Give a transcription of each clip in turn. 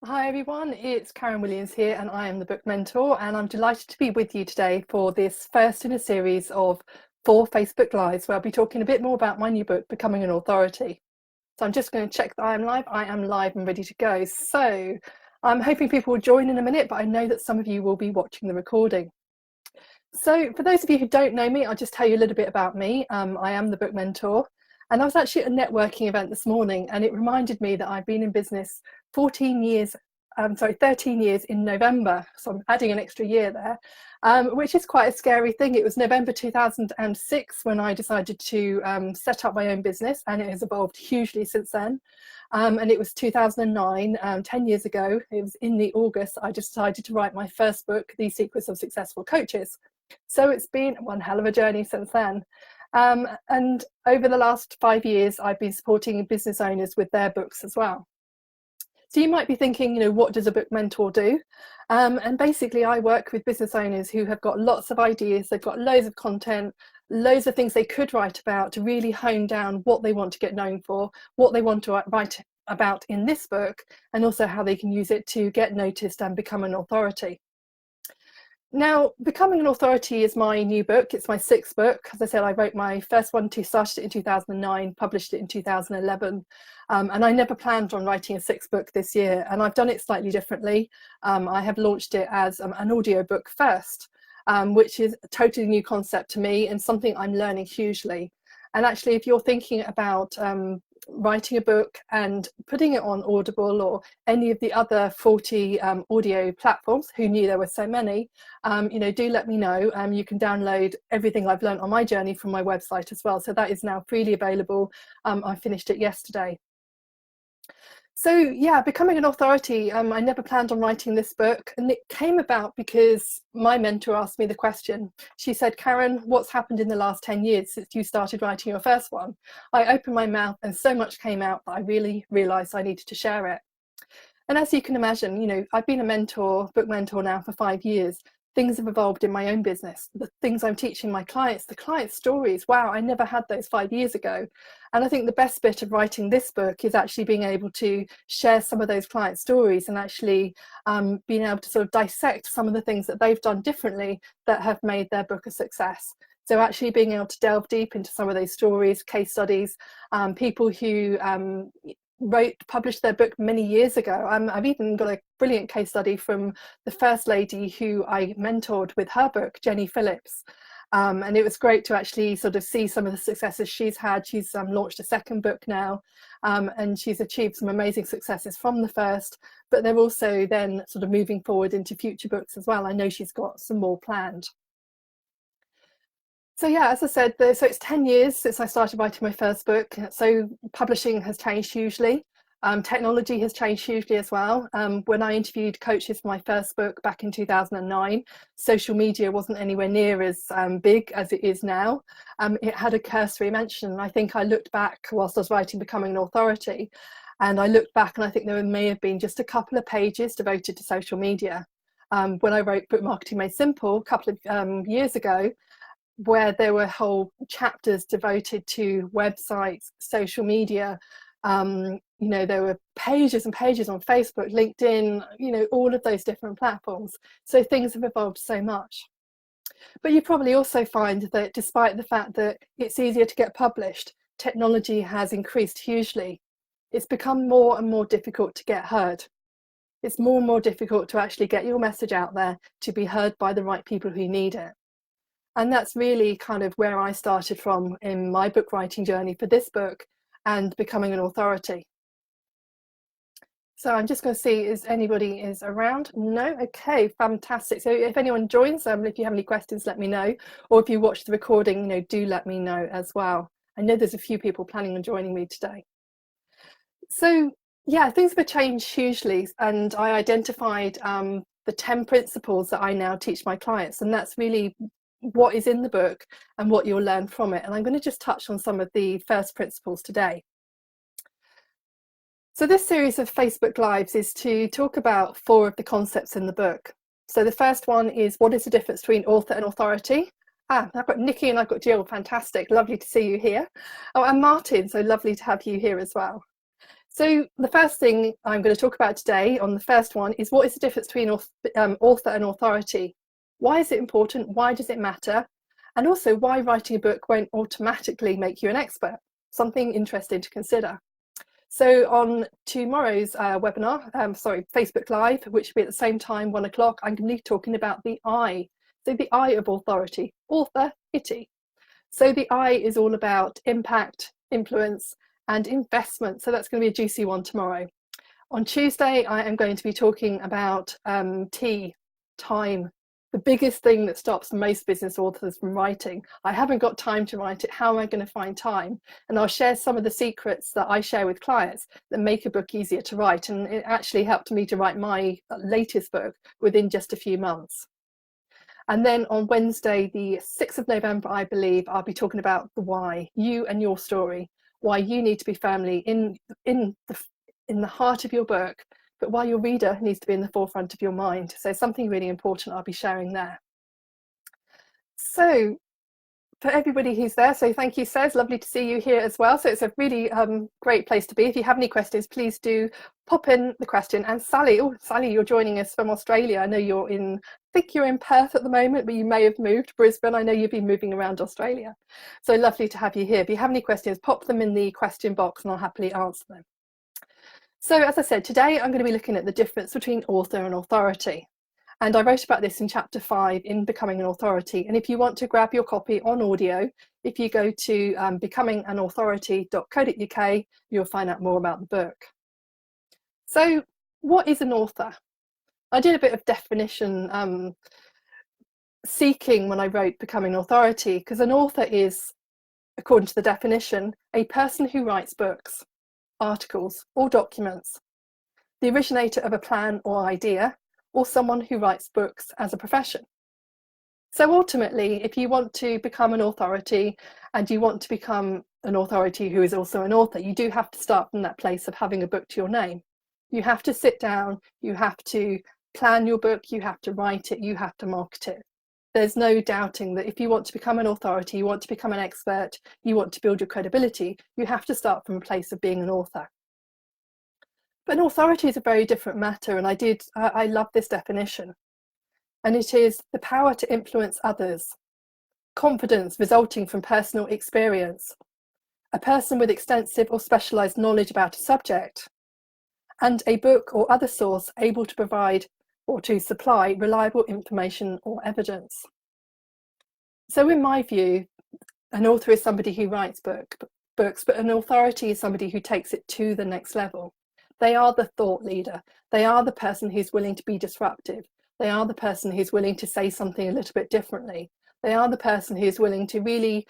Hi everyone, it's Karen Williams here and I am the Book Mentor, and I'm delighted to be with you today for this first in a series of 4 Facebook Lives where I'll be talking a bit more about my new book, Becoming an Authority. So I'm just going to check that I am live. I am live and ready to go. So I'm hoping people will join in a minute, but I know that some of you will be watching the recording. So for those of you who don't know me, I'll just tell you a little bit about me. I am the Book Mentor, and I was actually at a networking event this morning, and it reminded me that I've been in business 13 years in November. So I'm adding an extra year there, which is quite a scary thing. It was November 2006 when I decided to set up my own business, and it has evolved hugely since then. And it was 2009, 10 years ago. It was in the August I decided to write my first book, The Secrets of Successful Coaches. So it's been one hell of a journey since then. And over the last 5 years, I've been supporting business owners with their books as well. So you might be thinking, what does a book mentor do? And basically, I work with business owners who have got lots of ideas, they've got loads of content, loads of things they could write about to really hone down what they want to get known for, what they want to write about in this book, and also how they can use it to get noticed and become an authority. Now, Becoming an Authority is my new book. It's my 6th book. As I said, I wrote my first one, started it in 2009, published it in 2011. And I never planned on writing a 6th book this year. And I've done it slightly differently. I have launched it as an audiobook first, which is a totally new concept to me and something I'm learning hugely. And actually, if you're thinking about writing a book and putting it on Audible or any of the other 40 audio platforms, who knew there were so many, do let me know. You can download everything I've learned on my journey from my website as well. So that is now freely available. I finished it yesterday. So yeah, Becoming an Authority, I never planned on writing this book, and it came about because my mentor asked me the question. She said, Karen, what's happened in the last 10 years since you started writing your first one? I opened my mouth and so much came out that I really realised I needed to share it. And as you can imagine, I've been a book mentor now for 5 years. Things have evolved in my own business. The things I'm teaching my clients, the client stories, wow, I never had those 5 years ago. And I think the best bit of writing this book is actually being able to share some of those client stories and actually being able to sort of dissect some of the things that they've done differently that have made their book a success. So actually being able to delve deep into some of those stories, case studies, people who published their book many years ago. I've even got a brilliant case study from the first lady who I mentored with her book, Jenny Phillips. And it was great to actually sort of see some of the successes she's had. She's launched a 2nd book now, and she's achieved some amazing successes from the first, but they're also then sort of moving forward into future books as well. I know she's got some more planned. So yeah, as I said, so it's 10 years since I started writing my first book. So publishing has changed hugely. Technology has changed hugely as well. When I interviewed coaches for my first book back in 2009, social media wasn't anywhere near as big as it is now. It had a cursory mention. I think I looked back whilst I was writing Becoming an Authority, and I looked back and I think there may have been just a couple of pages devoted to social media. When I wrote Book Marketing Made Simple a couple of years ago, where there were whole chapters devoted to websites, social media. There were pages and pages on Facebook, LinkedIn, all of those different platforms. So things have evolved so much. But you probably also find that despite the fact that it's easier to get published, technology has increased hugely. It's become more and more difficult to get heard. It's more and more difficult to actually get your message out there to be heard by the right people who need it. And that's really kind of where I started from in my book writing journey for this book and Becoming an Authority. So I'm just going to see if anybody is around. No? Okay, fantastic. So if anyone joins, if you have any questions, let me know. Or if you watch the recording, do let me know as well. I know there's a few people planning on joining me today. So yeah, things have changed hugely, and I identified the 10 principles that I now teach my clients, and that's really what is in the book and what you'll learn from it. And I'm going to just touch on some of the first principles today. So this series of Facebook Lives is to talk about 4 of the concepts in the book. So the first one is, what is the difference between author and authority? I've got Nikki and I've got Jill. Fantastic. Lovely to see you here. Oh, and Martin. So lovely to have you here as well. So the first thing I'm going to talk about today on the first one is, what is the difference between author and authority? Why is it important? Why does it matter? And also, why writing a book won't automatically make you an expert? Something interesting to consider. So on tomorrow's webinar, Facebook Live, which will be at the same time, 1 o'clock, I'm going to be talking about the I. So the I of authority, author, itty. So the I is all about impact, influence, and investment. So that's going to be a juicy one tomorrow. On Tuesday, I am going to be talking about time. The biggest thing that stops most business authors from writing. I haven't got time to write it. How am I going to find time? And I'll share some of the secrets that I share with clients that make a book easier to write. And it actually helped me to write my latest book within just a few months. And then on Wednesday, the 6th of November, I believe, I'll be talking about the why, you and your story, why you need to be firmly in the heart of your book, but why your reader needs to be in the forefront of your mind. So something really important I'll be sharing there. So for everybody who's there, so thank you, Sez, lovely to see you here as well. So it's a really great place to be. If you have any questions, please do pop in the question. And Sally, Sally, you're joining us from Australia. I know I think you're in Perth at the moment, but you may have moved to Brisbane. I know you've been moving around Australia. So lovely to have you here. If you have any questions, pop them in the question box and I'll happily answer them. So as I said, today I'm going to be looking at the difference between author and authority. And I wrote about this in chapter 5 in Becoming an Authority. And if you want to grab your copy on audio, if you go to becominganauthority.co.uk, you'll find out more about the book. So what is an author? I did a bit of definition seeking when I wrote Becoming an Authority, because an author is, according to the definition, a person who writes books, articles, or documents, the originator of a plan or idea, or someone who writes books as a profession. So ultimately, if you want to become an authority and you want to become an authority who is also an author, you do have to start from that place of having a book to your name. You have to sit down, you have to plan your book, you have to write it, you have to market it. There's no doubting that if you want to become an authority, you want to become an expert, you want to build your credibility, you have to start from a place of being an author. But an authority is a very different matter, and I love this definition. And it is the power to influence others, confidence resulting from personal experience, a person with extensive or specialised knowledge about a subject, and a book or other source able to provide or to supply reliable information or evidence. So in my view, an author is somebody who writes books, but an authority is somebody who takes it to the next level. They are the thought leader. They are the person who's willing to be disruptive. They are the person who's willing to say something a little bit differently. They are the person who's willing to really,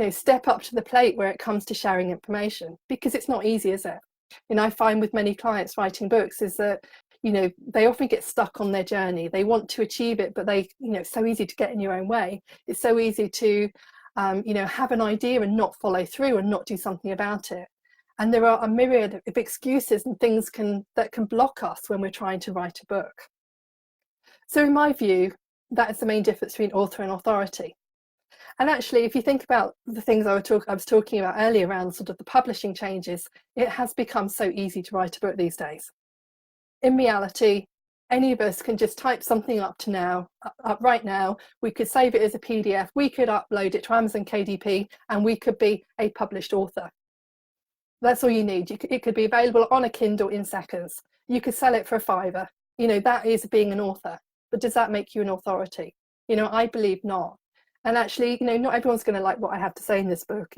step up to the plate where it comes to sharing information, because it's not easy, is it? I find with many clients writing books is that, they often get stuck on their journey. They want to achieve it, but it's so easy to get in your own way. It's so easy to, have an idea and not follow through and not do something about it. And there are a myriad of excuses and things that can block us when we're trying to write a book. So in my view, that is the main difference between author and authority. And actually, if you think about the things I was talking about earlier around sort of the publishing changes, it has become so easy to write a book these days. In reality, any of us can just type something up right now. We could save it as a PDF, we could upload it to Amazon KDP, and we could be a published author. That's all you need. It could be available on a Kindle in seconds. You could sell it for £5. That is being an author. But does that make you an authority? I believe not. And actually, not everyone's going to like what I have to say in this book.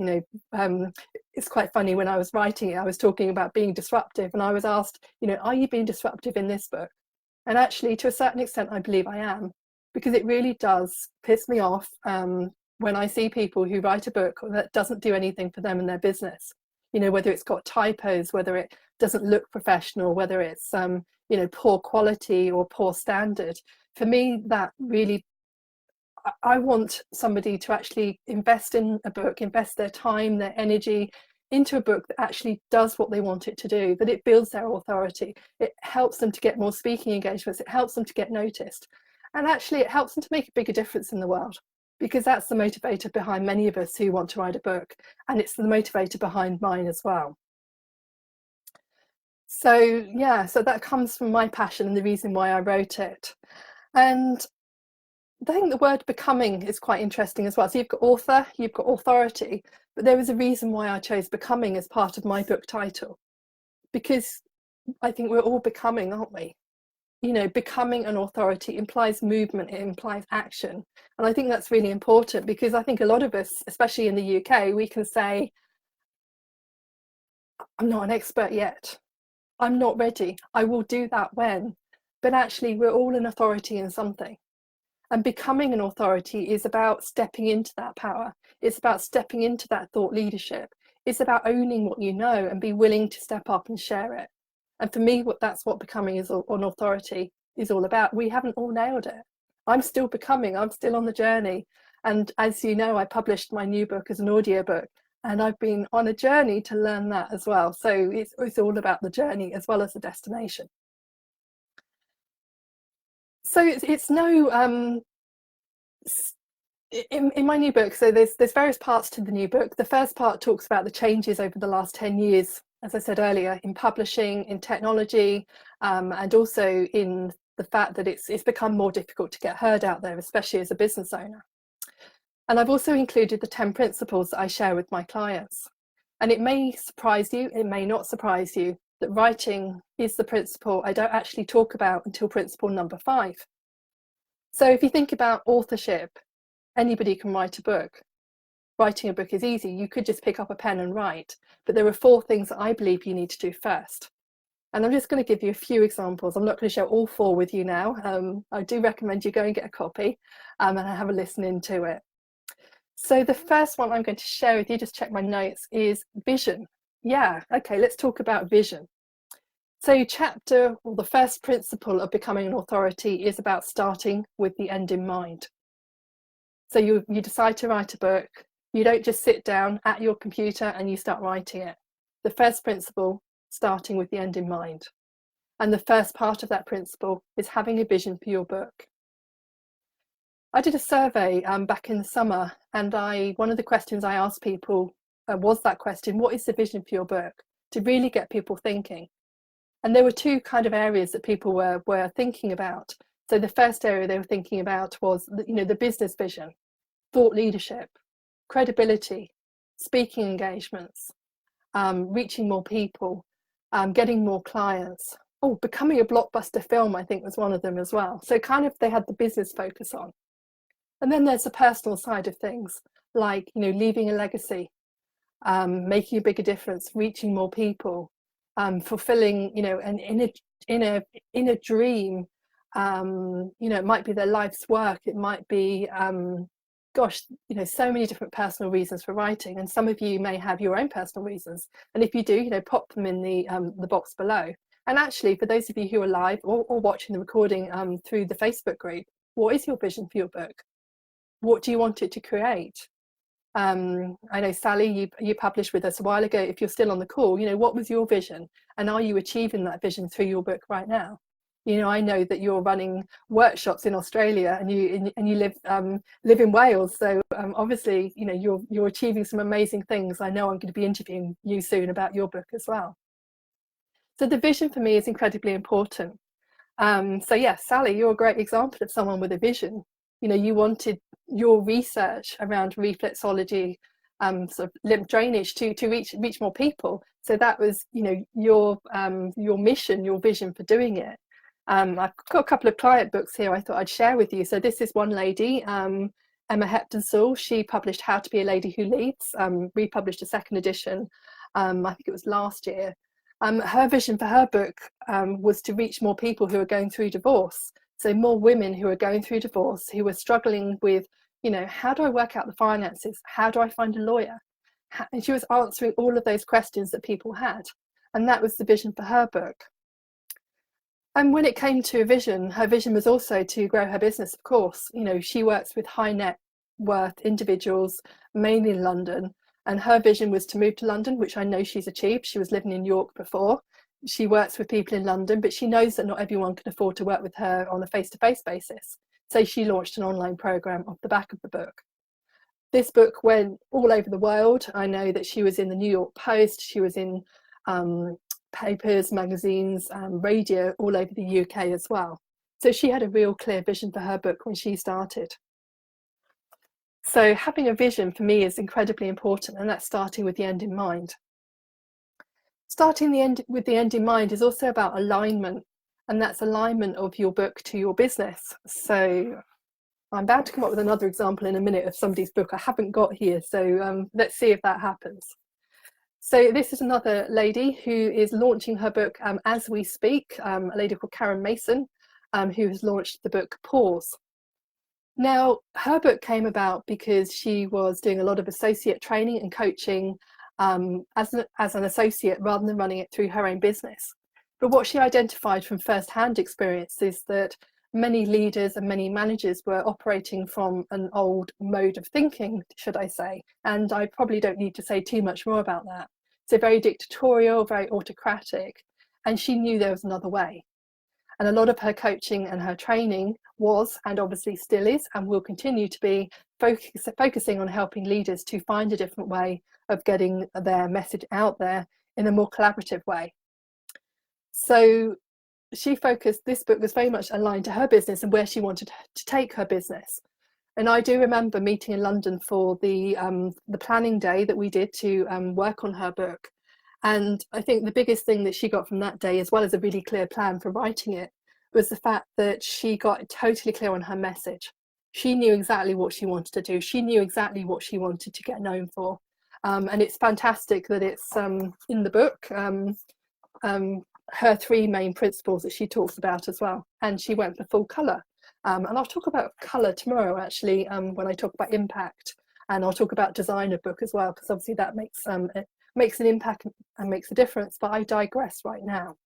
It's quite funny, when I was writing it, I was talking about being disruptive, and I was asked, are you being disruptive in this book? And actually, to a certain extent, I believe I am, because it really does piss me off when I see people who write a book that doesn't do anything for them and their business. Whether it's got typos, whether it doesn't look professional, whether it's poor quality or poor standard. For me, that really, I want somebody to actually invest in a book, invest their time, their energy into a book that actually does what they want it to do, that it builds their authority. It helps them to get more speaking engagements. It helps them to get noticed. And actually, it helps them to make a bigger difference in the world, because that's the motivator behind many of us who want to write a book. And it's the motivator behind mine as well. So yeah, so that comes from my passion and the reason why I wrote it. And I think the word becoming is quite interesting as well. So you've got author, you've got authority, but there was a reason why I chose becoming as part of my book title, because I think we're all becoming, aren't we? You know, becoming an authority implies movement, it implies action. And I think that's really important, because I think a lot of us, especially in the UK, we can say, I'm not an expert yet. I'm not ready. I will do that when. But actually, we're all an authority in something. And becoming an authority is about stepping into that power. It's about stepping into that thought leadership. It's about owning what you know and be willing to step up and share it. And for me, that's what becoming is on authority is all about. We haven't all nailed it. I'm still becoming, I'm still on the journey. And as you know, I published my new book as an audiobook, and I've been on a journey to learn that as well. So it's all about the journey as well as the destination. So it's no in my new book, so there's various parts to the new book. The first part talks about the changes over the last 10 years, as I said earlier, in publishing, in technology, and also in the fact that it's become more difficult to get heard out there, especially as a business owner. And I've also included the 10 principles that I share with my clients. And it may surprise you, it may not surprise you, that writing is the principle I don't actually talk about until principle number 5. So if you think about authorship, anybody can write a book. Writing a book is easy. You could just pick up a pen and write. But there are 4 things that I believe you need to do first. And I'm just going to give you a few examples. I'm not going to share all 4 with you now. I do recommend you go and get a copy and have a listen into it. So the first one I'm going to share with you, just check my notes, is vision. Yeah, okay, let's talk about vision. So the first principle of becoming an authority is about starting with the end in mind. So you decide to write a book. You don't just sit down at your computer and you start writing it. The first principle, starting with the end in mind. And the first part of that principle is having a vision for your book. I did a survey back in the summer, and one of the questions I asked people was that question, what is the vision for your book? To really get people thinking. And there were 2 kind of areas that people were thinking about. So the first area they were thinking about was, the business vision, thought leadership, credibility, speaking engagements, reaching more people, getting more clients. Oh, becoming a blockbuster film, I think, was one of them as well. So kind of they had the business focus on. And then there's the personal side of things, like, leaving a legacy, making a bigger difference, reaching more people, fulfilling, an inner dream. It might be their life's work. It might be, so many different personal reasons for writing. And some of you may have your own personal reasons. And if you do, pop them in the box below. And actually, for those of you who are live or watching the recording through the Facebook group, what is your vision for your book? What do you want it to create? I know, Sally, you published with us a while ago. If you're still on the call, what was your vision? And are you achieving that vision through your book right now? I know that you're running workshops in Australia and you live in Wales. So obviously, you're achieving some amazing things. I know I'm going to be interviewing you soon about your book as well. So the vision for me is incredibly important. So yeah, Sally, you're a great example of someone with a vision. You wanted your research around reflexology, sort of lymph drainage to reach more people. So that was, your mission, your vision for doing it. I've got a couple of client books here I thought I'd share with you. So this is one lady, Emma Hector Saul. She published How to Be a Lady Who Leads, republished a 2nd edition, I think it was last year. Her vision for her book was to reach more people who are going through divorce. So more women who are going through divorce, who are struggling with, how do I work out the finances? How do I find a lawyer? And she was answering all of those questions that people had. And that was the vision for her book. And when it came to a vision, her vision was also to grow her business, of course. She works with high net worth individuals, mainly in London. And her vision was to move to London, which I know she's achieved. She was living in York before. She works with people in London, but she knows that not everyone can afford to work with her on a face-to-face basis. So she launched an online program off the back of the book. This book went all over the world. I know that she was in the New York Post. She was in papers, magazines, radio all over the UK as well. So she had a real clear vision for her book when she started. So having a vision for me is incredibly important, and that's starting with the end in mind. Starting with the end in mind is also about alignment, and that's alignment of your book to your business. So I'm about to come up with another example in a minute of somebody's book I haven't got here, so let's see if that happens. So this is another lady who is launching her book as we speak, a lady called Karen Mason, who has launched the book Pause. Now, her book came about because she was doing a lot of associate training and coaching as an associate rather than running it through her own business. But what she identified from first-hand experience is that many leaders and many managers were operating from an old mode of thinking, should I say, and I probably don't need to say too much more about that. So very dictatorial, very autocratic, and she knew there was another way. And a lot of her coaching and her training was, and obviously still is, and will continue to be, focusing on helping leaders to find a different way of getting their message out there in a more collaborative way. So this book was very much aligned to her business and where she wanted to take her business. And I do remember meeting in London for the planning day that we did to work on her book. And I think the biggest thing that she got from that day, as well as a really clear plan for writing it, was the fact that she got totally clear on her message. She knew exactly what she wanted to do. She knew exactly what she wanted to get known for. And it's fantastic that it's in the book, her 3 main principles that she talks about as well. And she went for full colour. And I'll talk about colour tomorrow, actually, when I talk about impact. And I'll talk about design of book as well, because obviously that makes an impact and makes a difference, but I digress right now.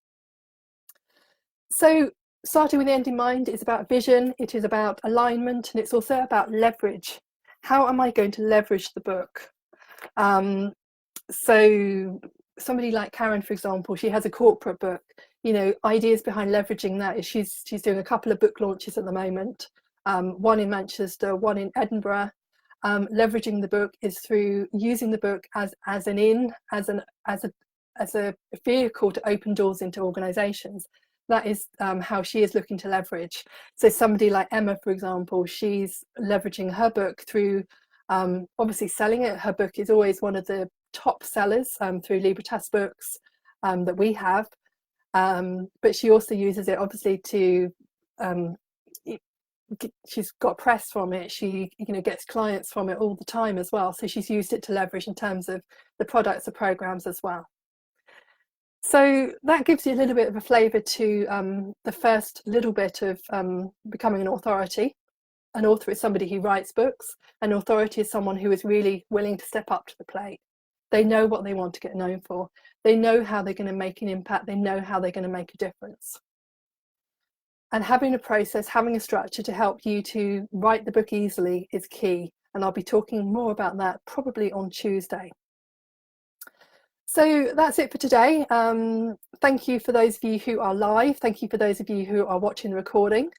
So starting with the end in mind is about vision, it is about alignment, and it's also about leverage. How am I going to leverage the book? So somebody like Karen, for example, she has a corporate book. You know, ideas behind leveraging that is she's doing a couple of book launches at the moment, one in Manchester, one in Edinburgh. Leveraging the book is through using the book as a vehicle to open doors into organisations. That is how she is looking to leverage. So somebody like Emma, for example, she's leveraging her book through obviously selling it. Her book is always one of the top sellers through Librotas books that we have, but she also uses it obviously to she's got press from it, she gets clients from it all the time as well, so she's used it to leverage in terms of the products or programs as well. So that gives you a little bit of a flavour to the first little bit of becoming an authority. An author is somebody who writes books. An authority is someone who is really willing to step up to the plate. They know what they want to get known for. They know how they're going to make an impact. They know how they're going to make a difference. And having a process, having a structure to help you to write the book easily is key. And I'll be talking more about that probably on Tuesday. So that's it for today. Thank you for those of you who are live. Thank you for those of you who are watching the recording.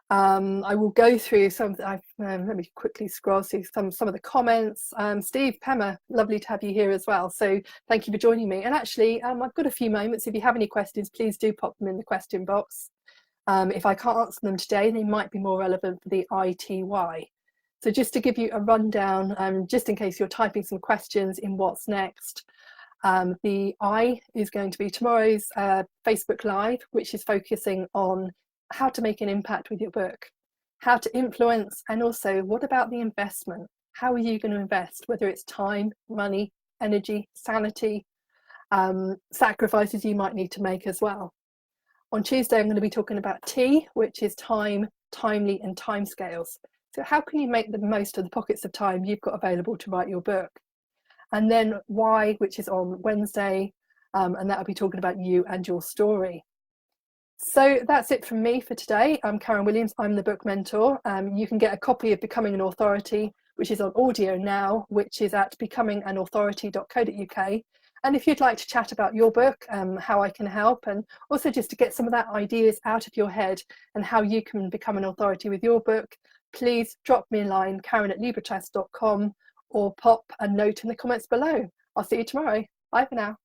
I will go through some, let me quickly scroll through some of the comments. Steve, Pema, lovely to have you here as well. So thank you for joining me. And actually, I've got a few moments. If you have any questions, please do pop them in the question box. If I can't answer them today, they might be more relevant for the ITY. So just to give you a rundown, just in case you're typing some questions in what's next, the I is going to be tomorrow's Facebook Live, which is focusing on how to make an impact with your book, how to influence, and also what about the investment? How are you going to invest, whether it's time, money, energy, sanity, sacrifices you might need to make as well. On Tuesday, I'm going to be talking about T, which is time, timely, and timescales. So how can you make the most of the pockets of time you've got available to write your book? And then Y, which is on Wednesday, and that'll be talking about you and your story. So that's it from me for today. I'm Karen Williams, I'm the book mentor. You can get a copy of Becoming an Authority, which is on audio now, which is at becominganauthority.co.uk. And if you'd like to chat about your book, how I can help, and also just to get some of that ideas out of your head and how you can become an authority with your book, please drop me a line, karen@librotas.com, or pop a note in the comments below. I'll see you tomorrow. Bye for now.